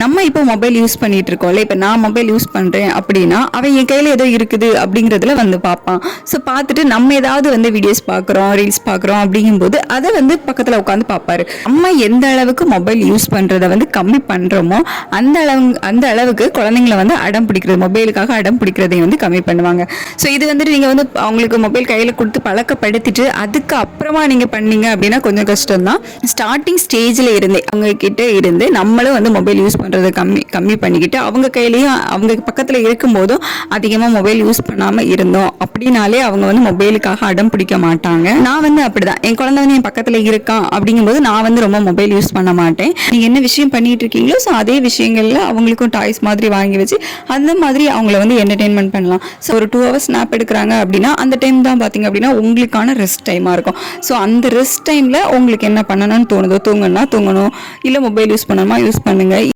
நம்ம இப்போ mobile use பண்ணிட்டு இருக்கோம்ல, இப்போ நான் மொபைல் யூஸ் பண்றேன் அப்படின்னா அவன் என் கையில ஏதோ இருக்குது அப்படிங்கிறதுல வந்து பார்ப்பான். ஸோ பார்த்துட்டு நம்ம ஏதாவது வந்து வீடியோஸ் பார்க்குறோம், ரீல்ஸ் பார்க்குறோம் அப்படிங்கும்போது அதை வந்து பக்கத்தில் உட்காந்து பார்ப்பாரு. நம்ம எந்த அளவுக்கு மொபைல் யூஸ் பண்றதை வந்து கம்மி பண்றோமோ அந்த அளவுக்கு குழந்தைங்களை வந்து அடம் பிடிக்கிறது, மொபைலுக்காக அடம் பிடிக்கிறதையும் வந்து கம்மி பண்ணுவாங்க. ஸோ இது வந்துட்டு நீங்க வந்து அவங்களுக்கு மொபைல் கையில கொடுத்து பழக்கப்படுத்திட்டு அதுக்கு அப்புறமா நீங்க பண்ணீங்க அப்படின்னா கொஞ்சம் கஷ்டம் தான். ஸ்டார்டிங் ஸ்டேஜ்ல இருந்தே அவங்க கிட்ட இருந்து நம்மளும் வந்து மொபைல் யூஸ் பண்றதை கம்மி பண்ணிக்கிட்டு அவங்க கையிலையும் அவங்க பக்கத்துல இருக்கும் போதும் அதிகமா மொபைல் யூஸ் பண்ணாம இருந்தோம் அப்படின்னாலே அவங்க வந்து மொபைலுக்காக அடம் பிடிக்க மாட்டாங்க. நான் வந்து அப்படிதான், என் குழந்தை வந்து என் பக்கத்துல இருக்கான் அப்படிங்கும்போது நான் வந்து ரொம்ப மொபைல் யூஸ் பண்ண மாட்டேன். நீங்க என்ன விஷயம் பண்ணிட்டு இருக்கீங்களோ ஸோ அதே விஷயங்கள்ல அவங்களுக்கும் டாய்ஸ் மாதிரி வாங்கி வச்சு அந்த மாதிரி அவங்கள வந்து என்டர்டெயின்மெண்ட் பண்ணலாம். ஸோ ஒரு 2 hours ஸ்னாப் எடுக்கிறாங்க அப்படின்னா அந்த டைம் தான் பார்த்தீங்க அப்படின்னா உங்களுக்கான ரெஸ்ட் டைமாக இருக்கும். ஸோ அந்த ரெஸ்ட் டைமில் உங்களுக்கு என்ன பண்ணணும்னு தோணுதோ, தூங்கணும்னா தூங்கணும், இல்லை மொபைல் யூஸ் பண்ணணுமா யூஸ் பண்ணுங்க.